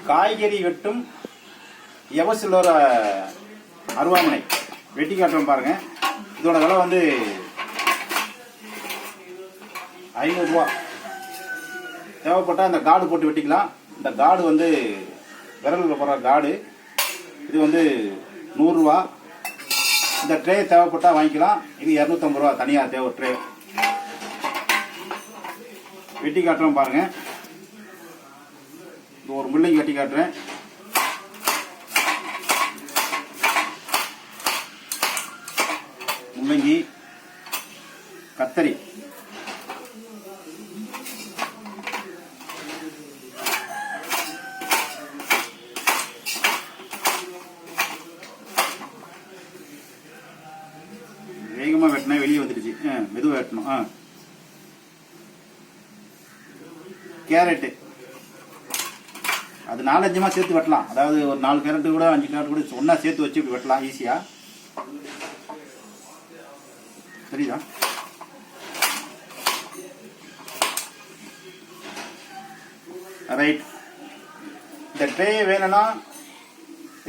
காய்கறி வெட்டும் எவசிலோர அருவாமனை வெட்டி காட்டுறோம் பாருங்க. இதோட விலை வந்து 500 ரூபா. தேவைப்பட்டால் அந்த காடு போட்டு வெட்டிக்கலாம். இந்த காடு வந்து விரலில் போடுற காடு. இது வந்து 100 ரூபா. இந்த ட்ரே தேவைப்பட்டால் வாங்கிக்கலாம். இது 250 ரூபா தனியாக தேவை ட்ரே. வெட்டி காட்டுறோம் பாருங்க. இது ஒரு முள்ளங்கி வெட்டி காட்டுறேன். முள்ளங்கி, கத்தரி, வேகமா வெட்டினா வெளியே வந்துடுச்சு. மெதுவாக வெட்டணும். கேரட்டு அது 4-5மா சேர்த்து வெட்டலாம். அதாவது ஒரு 4 கேரட்டு கூட 5 கேரட் கூட ஒன்னா சேர்த்து வச்சு இப்படி வெட்டலாம் ஈஸியா. சரிதா? ரைட். இந்த ட்ரே வேணும்னா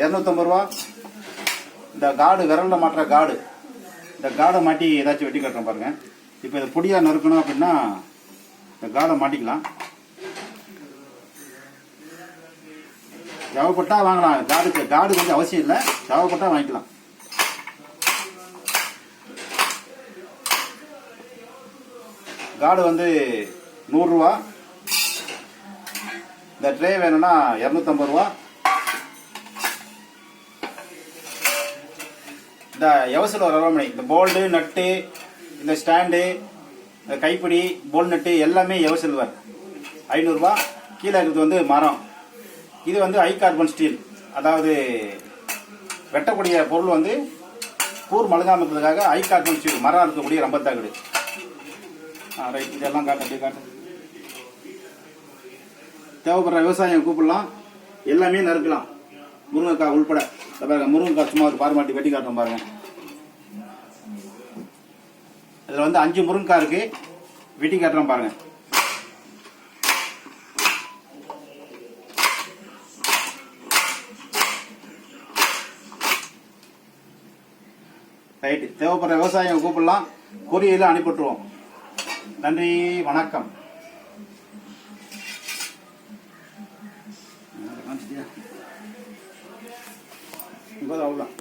250 ரூபா. இந்த காடு விரல்ல மாட்டுற காடு, இந்த காடை மாட்டி ஏதாச்சும் வெட்டி கட்டுறோம் பாருங்க. இப்போ இதை பொடியாக நறுக்கணும் அப்படின்னா இந்த காடை மாட்டிக்கலாம். தேவைப்பட்டா வாங்கலாம். காடு கொஞ்சம் அவசியம் இல்லை, தேவைப்பட்டா வாங்கிக்கலாம். காடு வந்து 100 ரூபா. இந்த ட்ரே வேணும்னா 250 ரூபா. இந்த எவசில் ஒரு அருவாமனை, இந்த போல்டு நட்டு, இந்த ஸ்டாண்டு, இந்த கைப்பிடி, போல் நட்டு எல்லாமே எவசில்வர் 500 ரூபா. கீழே இருக்கிறது வந்து மரம். இது வந்து ஹை கார்பன் ஸ்டீல். அதாவது வெட்டக்கூடிய பொருள் வந்து கூர் மழுங்காமல் இருக்கிறதுக்காக ஹை கார்பன் ஸ்டீல் மரம் இருக்கக்கூடிய ரம்பத்தாக்குடு. ரைட். இதெல்லாம் காட்டு. தேவைப்படுற விவசாயம் கூப்பிடலாம். எல்லாமே நறுக்கலாம், முருங்கைக்காய் உள்பட. பாருங்க, முருங்கைக்காய் சும்மா ஒரு பாரமாட்டி வெட்டி காட்டுறோம் பாருங்க. இதுல வந்து 5 முருங்கைக்காய் இருக்கு, வெட்டி காட்டுறோம் பாருங்க. ரைட். தேவைப்படுற விவசாயம் கூப்பிடலாம், கொரியரில் அனுப்பிட்டுருவோம். நன்றி, வணக்கம். அவ்வளோதான்.